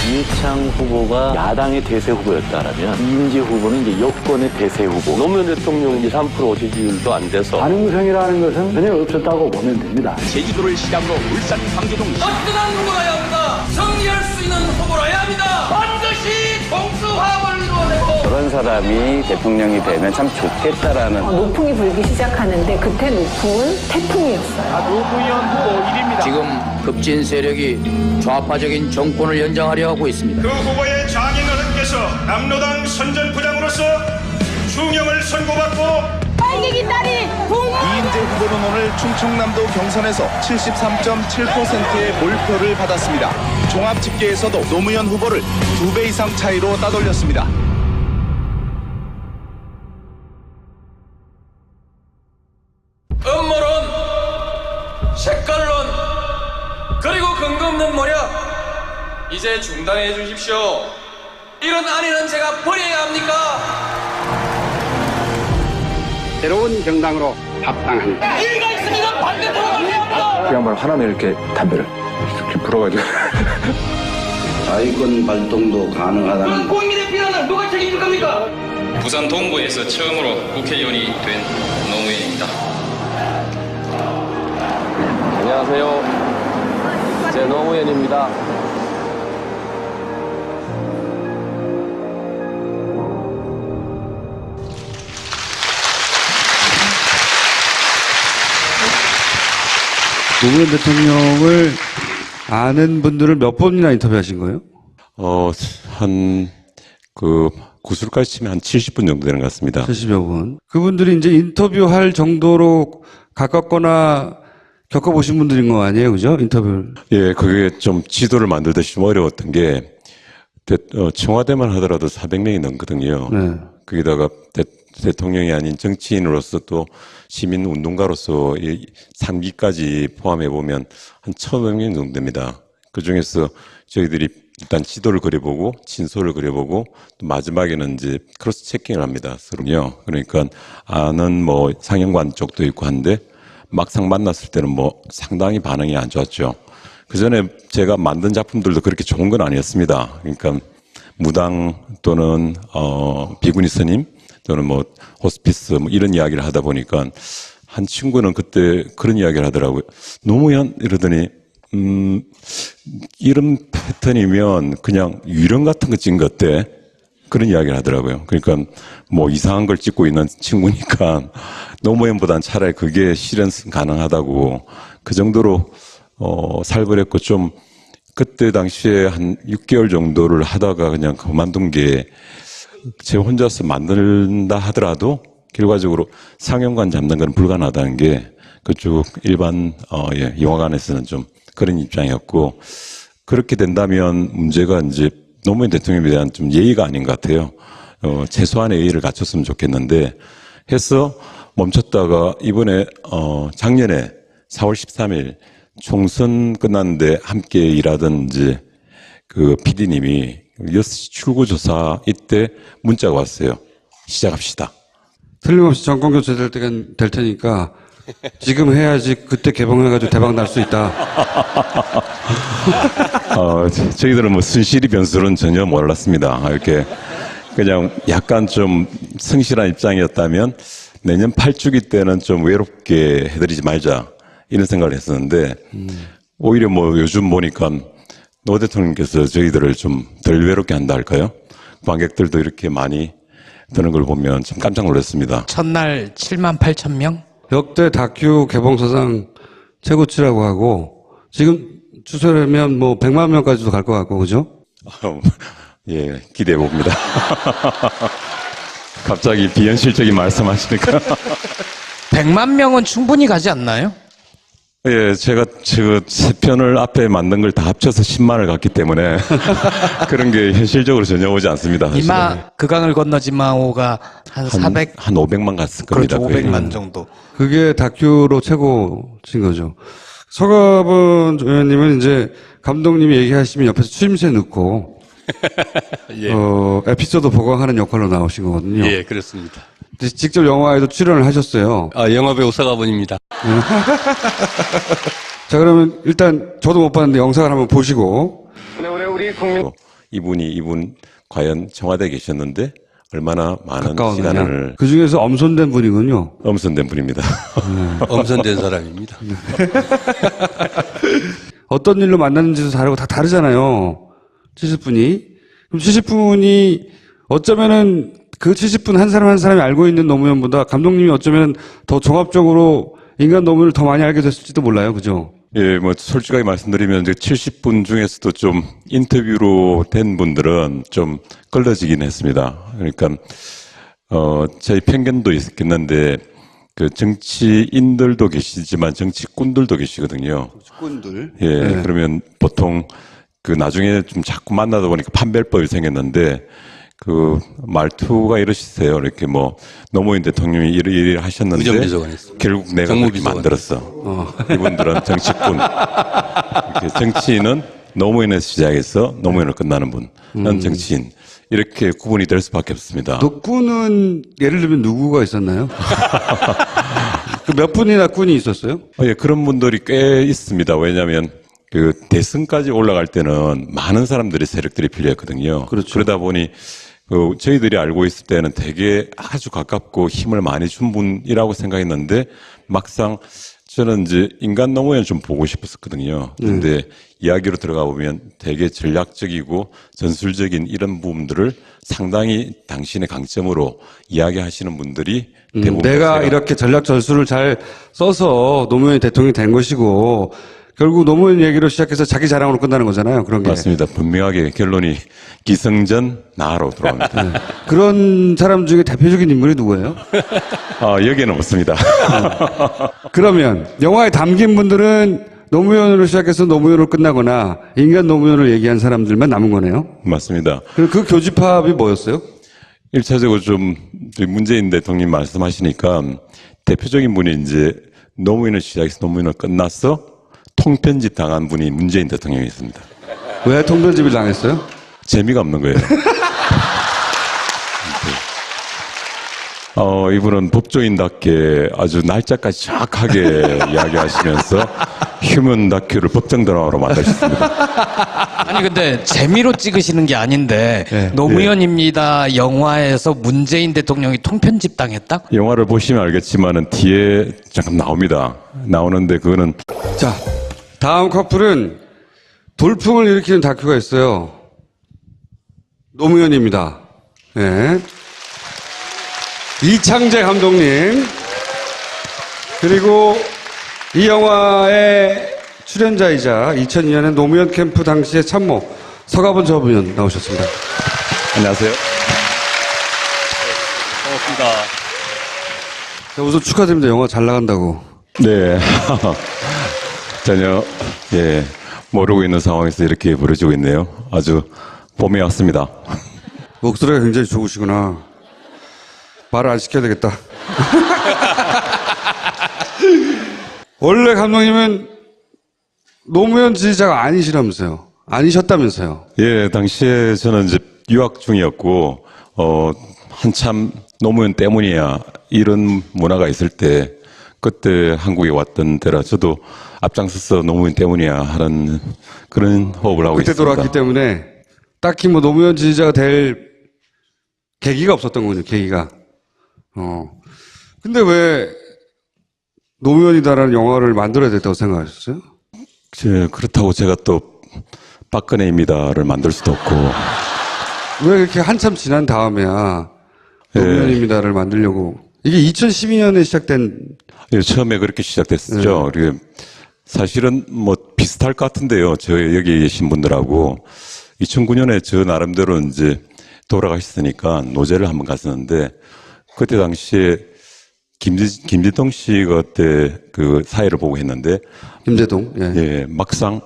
이해창 후보가 야당의 대세 후보였다라면 이인재 후보는 이제 여권의 대세 후보. 노무현 대통령 3% 지지율도 안 돼서 가능성이라는 것은 전혀 없었다고 보면 됩니다. 제주도를 시작으로 울산, 광주동 든든한 후보라야 합니다. 승리할 수 있는 후보라야 합니다. 반드시 동수화합을 이루어내고 그런 사람이 대통령이 되면 참 좋겠다라는. 노풍이 불기 시작하는데 그때 노풍은 태풍이었어요. 노무현 후보 1위입니다. 지금 급진 세력이 좌파적인 정권을 연장하려 하고 있습니다. 그 후보의 장인 어른께서 남로당 선전부장으로서 중형을 선고받고 빨갱이 딸이 이인재 후보는 오늘 충청남도 경선에서 73.7%의 몰표를 받았습니다. 종합집계에서도 노무현 후보를 2배 이상 차이로 따돌렸습니다. 음모론, 색깔론, 그리고 근거 없는 모략 이제 중단해 주십시오. 이런 안위는 제가 버려야 합니까? 새로운 정당으로 합당합니다. 이의가 있으면 반대표로 가셔야 합니다. 그 양반 하나는 이렇게 담배를 이렇게 불어가지고 자위권 발동도 가능하다는 국민의 비난을 누가 책임질 겁니까? 부산 동구에서 처음으로 국회의원이 된 노무현입니다. 안녕하세요. 제 노무현입니다. 노무현 대통령을 아는 분들을 몇 번이나 인터뷰하신 거예요? 구술까지 치면 한 70분 정도 되는 것 같습니다. 70여 분. 그분들이 이제 인터뷰할 정도로 가깝거나 겪어보신 분들인 거 아니에요? 그죠? 인터뷰를. 예, 그게 좀 지도를 만들듯이 좀 어려웠던 게, 청와대만 하더라도 400명이 넘거든요. 네. 거기다가 대통령이 아닌 정치인으로서 또 시민운동가로서 3기까지 포함해보면 한 1,500명 정도 됩니다. 그 중에서 저희들이 일단 지도를 그려보고, 진솔을 그려보고, 또 마지막에는 이제 크로스 체킹을 합니다. 서로요. 그러니까 아는 뭐 상영관 쪽도 있고 한데, 막상 만났을 때는 뭐 상당히 반응이 안 좋았죠. 그 전에 제가 만든 작품들도 그렇게 좋은 건 아니었습니다. 그러니까 무당 또는 비구니 스님 또는 뭐 호스피스 뭐 이런 이야기를 하다 보니까 한 친구는 그때 그런 이야기를 하더라고요. 노무현 이러더니 이런 패턴이면 그냥 유령 같은 거 찍은 것 같대. 그런 이야기를 하더라고요. 그러니까 뭐 이상한 걸 찍고 있는 친구니까 노무현보단 차라리 그게 실현 가능하다고 그 정도로 살벌했고 좀 그때 당시에 한 6개월 정도를 하다가 그냥 그만둔 게 제 혼자서 만든다 하더라도 결과적으로 상영관 잡는 건 불가능하다는 게 그쪽 일반 영화관에서는 좀 그런 입장이었고 그렇게 된다면 문제가 이제 노무현 대통령에 대한 좀 예의가 아닌 것 같아요. 최소한의 예의를 갖췄으면 좋겠는데 해서 멈췄다가 이번에 작년에 4월 13일 총선 끝났는데 함께 일하던 이제 그 PD님이 6시 출구조사 이때 문자가 왔어요. 시작합시다. 틀림없이 정권 교체 될 테니까 지금 해야지 그때 개봉해가지고 대박 날 수 있다. 저희들은 뭐 순실이 변수는 전혀 몰랐습니다. 이렇게 그냥 약간 좀 성실한 입장이었다면 내년 8주기 때는 좀 외롭게 해드리지 말자 이런 생각을 했었는데 오히려 뭐 요즘 보니까 노 대통령께서 저희들을 좀 덜 외롭게 한다 할까요? 관객들도 이렇게 많이 드는 걸 보면 참 깜짝 놀랐습니다. 첫날 7만 8천 명? 역대 다큐 개봉사상 최고치라고 하고 지금 추세라면 뭐 100만 명까지도 갈 것 같고 그죠? 예, 기대해 봅니다. 갑자기 비현실적인 말씀하시니까 100만 명은 충분히 가지 않나요? 예, 제가 세 편을 앞에 만든 걸 다 합쳐서 10만을 갔기 때문에 그런 게 현실적으로 전혀 오지 않습니다. 사실은. 그강을 건너지 마오가 한 400? 한 500만 갔을 겁니다. 그렇죠, 500만 정도. 그게 다큐로 최고인 거죠. 서가번 의원님은 이제 감독님이 얘기하시면 옆에서 추임새 넣고 예. 에피소드 보강하는 역할로 나오신 거거든요. 예, 그렇습니다. 직접 영화에도 출연을 하셨어요. 영화배우 서가번입니다. 자, 그러면 일단 저도 못 봤는데 영상을 한번 보시고. 우리 국민 이분 과연 청와대에 계셨는데 얼마나 많은 시간을 그 중에서 엄선된 분이군요. 엄선된 분입니다. 엄선된 사람입니다. 어떤 일로 만났는지도 다르고 다 다르잖아요. 70분이. 그럼 70분이 어쩌면은 그 70분 한 사람 한 사람이 알고 있는 노무현보다 감독님이 어쩌면 더 종합적으로 인간 노무현을 더 많이 알게 됐을지도 몰라요. 그죠? 예, 뭐 솔직하게 말씀드리면 이제 70분 중에서도 좀 인터뷰로 된 분들은 좀 걸러지긴 했습니다. 그러니까 저희 편견도 있겠는데 그 정치인들도 계시지만 정치꾼들도 계시거든요. 꾼들. 예, 네. 그러면 보통 그 나중에 좀 자꾸 만나다 보니까 판별법이 생겼는데 그 말투가 이러시세요. 이렇게 뭐 노무현 대통령이 이리 하셨는데 의정비서관이었습니다. 결국 내가 그렇게 만들었어. 이분들은 정치꾼. 이렇게 정치인은 노무현에서 시작해서 노무현으로 끝나는 분은 정치인. 이렇게 구분이 될 수밖에 없습니다. 꾼은 예를 들면 누구가 있었나요? 그 몇 분이나 꾼이 있었어요? 예, 그런 분들이 꽤 있습니다. 왜냐하면 그 대선까지 올라갈 때는 많은 사람들의 세력들이 필요했거든요. 그렇죠. 그러다 보니 그 저희들이 알고 있을 때는 되게 아주 가깝고 힘을 많이 준 분이라고 생각했는데 막상 저는 이제 인간 노무현 좀 보고 싶었거든요. 근데 이야기로 들어가 보면 되게 전략적이고 전술적인 이런 부분들을 상당히 당신의 강점으로 이야기하시는 분들이 대부분 내가 이렇게 전략 전술을 잘 써서 노무현 대통령이 된 것이고 결국 노무현 얘기로 시작해서 자기 자랑으로 끝나는 거잖아요. 그런 게. 맞습니다. 분명하게 결론이 기승전 나로 들어갑니다. 네. 그런 사람 중에 대표적인 인물이 누구예요? 여기에는 없습니다. 그러면 영화에 담긴 분들은 노무현으로 시작해서 노무현으로 끝나거나 인간 노무현을 얘기한 사람들만 남은 거네요. 맞습니다. 그 교집합이 뭐였어요? 1차적으로 좀 문재인 대통령 말씀하시니까 대표적인 분이 이제 노무현을 시작해서 노무현을 끝났어 통편집 당한 분이 문재인 대통령이었습니다. 왜 통편집을 당했어요? 재미가 없는 거예요. 이분은 법조인답게 아주 날짜까지 정확하게 이야기하시면서 휴먼 다큐를 법정 드라마로 만드셨습니다. 아니 근데 재미로 찍으시는 게 아닌데 노무현입니다 영화에서 문재인 대통령이 통편집 당했다? 영화를 보시면 알겠지만은 뒤에 잠깐 나옵니다. 나오는데 그거는 자 다음 커플은 돌풍을 일으키는 다큐가 있어요. 노무현입니다. 네. 이창재 감독님 그리고 이 영화의 출연자이자 2002년에 노무현 캠프 당시의 참모 서가번 전 의원 나오셨습니다. 안녕하세요. 반갑습니다. 자, 우선 축하드립니다. 영화 잘 나간다고. 네. 전혀 모르고 있는 상황에서 이렇게 부르지고 있네요. 아주 봄이 왔습니다. 목소리가 굉장히 좋으시구나. 말을 안 시켜야 되겠다. 원래 감독님은 노무현 지지자가 아니시라면서요. 아니셨다면서요. 예, 당시에 저는 이제 유학 중이었고, 한참 노무현 때문이야. 이런 문화가 있을 때, 그때 한국에 왔던 때라 저도 앞장서서 노무현 때문이야 하는 그런 호흡을 하고 그때 있습니다. 돌아왔기 때문에 딱히 뭐 노무현 지지자가 될 계기가 없었던 거죠, 계기가. 근데 왜 노무현이다라는 영화를 만들어야 됐다고 생각하셨어요? 그렇다고 제가 또 박근혜입니다를 만들 수도 없고. 왜 이렇게 한참 지난 다음에야 노무현입니다를 만들려고. 이게 2012년에 시작된. 예, 처음에 그렇게 시작됐었죠. 네. 사실은 뭐 비슷할 것 같은데요. 저 여기 계신 분들하고 2009년에 저 나름대로 이제 돌아가셨으니까 노제를 한번 갔었는데 그때 당시에 김재동 씨가 그때 그 사회를 보고 했는데 김재동 예, 막상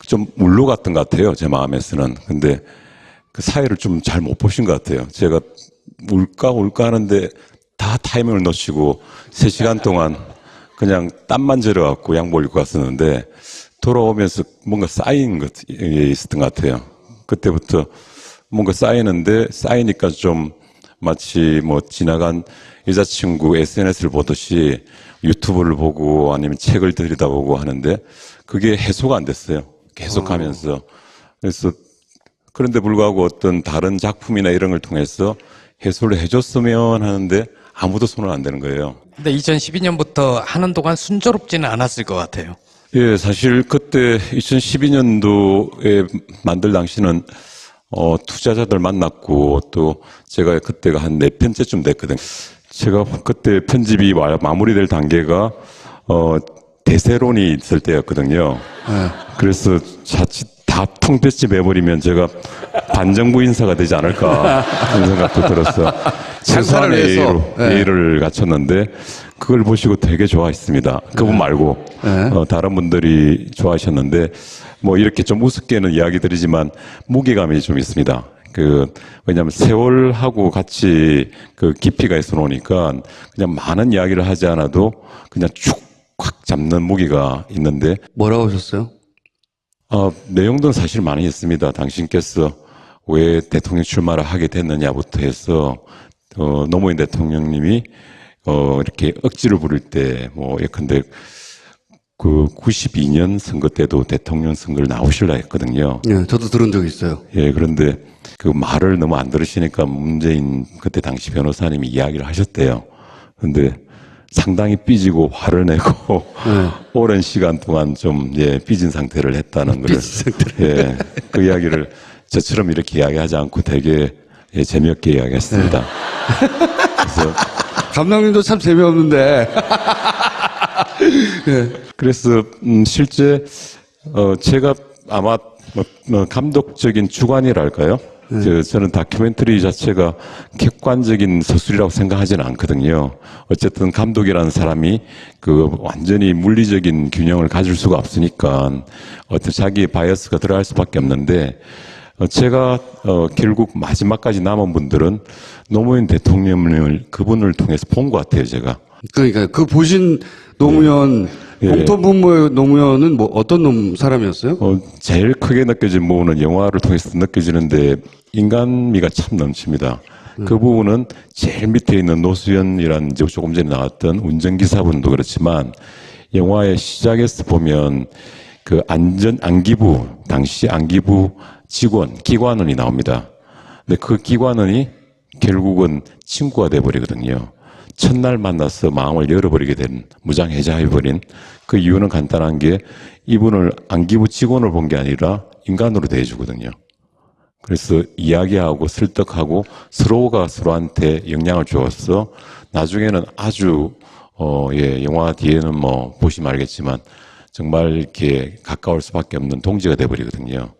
좀 물러갔던 것 같아요. 제 마음에서는. 근데 그 사회를 좀 잘 못 보신 것 같아요. 제가 울까 하는데 다 타이밍을 놓치고 3시간 동안 그냥 땀만 절여갖고 양복 입고 갔었는데 돌아오면서 뭔가 쌓인 것이 있었던 것 같아요. 그때부터 뭔가 쌓이는데 쌓이니까 좀 마치 뭐 지나간 여자친구 SNS를 보듯이 유튜브를 보고 아니면 책을 들여다보고 하는데 그게 해소가 안 됐어요. 계속 하면서. 그래서 그런데 불구하고 어떤 다른 작품이나 이런 걸 통해서 해소를 해줬으면 하는데 아무도 손을 안 대는 거예요. 근데 2012년부터 하는 동안 순조롭지는 않았을 것 같아요. 예, 사실 그때 2012년도에 만들 당시는 투자자들 만났고 또 제가 그때가 한 4편째쯤 됐거든요. 제가 그때 편집이 마무리될 단계가 대세론이 있을 때였거든요. 그래서 자칫 다 통편집 해버리면 제가 반정부 인사가 되지 않을까 하는 생각도 들었어요. 최소한의 예의를 갖췄는데 그걸 보시고 되게 좋아했습니다. 그분 말고 다른 분들이 좋아하셨는데 뭐 이렇게 좀 우습게는 이야기 드리지만 무게감이 좀 있습니다. 왜냐하면 세월하고 같이 그 깊이가 있어 놓으니까 그냥 많은 이야기를 하지 않아도 그냥 쭉 확 잡는 무기가 있는데. 뭐라고 하셨어요? 내용들은 사실 많이 있습니다. 당신께서 왜 대통령 출마를 하게 됐느냐부터 해서, 노무현 대통령님이, 이렇게 억지를 부릴 때, 예컨대, 92년 선거 때도 대통령 선거를 나오시려 했거든요. 예, 저도 들은 적이 있어요. 예, 그런데 그 말을 너무 안 들으시니까 문재인 그때 당시 변호사님이 이야기를 하셨대요. 근데 상당히 삐지고 화를 내고 오랜 시간 동안 좀 삐진 상태를 했다는 걸. 예, 그 이야기를 저처럼 이렇게 이야기하지 않고 되게 재미없게 이야기했습니다. 그래서 감독님도 참 재미없는데. 그래서 실제 제가 아마 감독적인 주관이랄까요? 저는 다큐멘터리 자체가 객관적인 서술이라고 생각하지는 않거든요. 어쨌든 감독이라는 사람이 그 완전히 물리적인 균형을 가질 수가 없으니까 어떤 자기의 바이어스가 들어갈 수밖에 없는데, 제가 결국 마지막까지 남은 분들은 노무현 대통령을 그분을 통해서 본 것 같아요, 제가. 그러니까 그 보신 노무현, 공통분모의 노무현은 뭐 어떤 사람이었어요? 제일 크게 느껴진 부분은 영화를 통해서 느껴지는데 인간미가 참 넘칩니다. 그 부분은 제일 밑에 있는 노수연이라는 이제 조금 전에 나왔던 운전기사분도 그렇지만, 영화의 시작에서 보면 그 안기부, 당시 안기부 기관원이 나옵니다. 근데 그 기관원이 결국은 친구가 돼버리거든요. 첫날 만나서 마음을 열어버리게 된, 무장해제해버린 그 이유는 간단한 게, 이분을 안기부 직원을 본 게 아니라 인간으로 대해주거든요. 그래서 이야기하고 설득하고 서로가 서로한테 영향을 주어서 나중에는 아주 영화 뒤에는 보시면 알겠지만 정말 이렇게 가까울 수밖에 없는 동지가 돼버리거든요.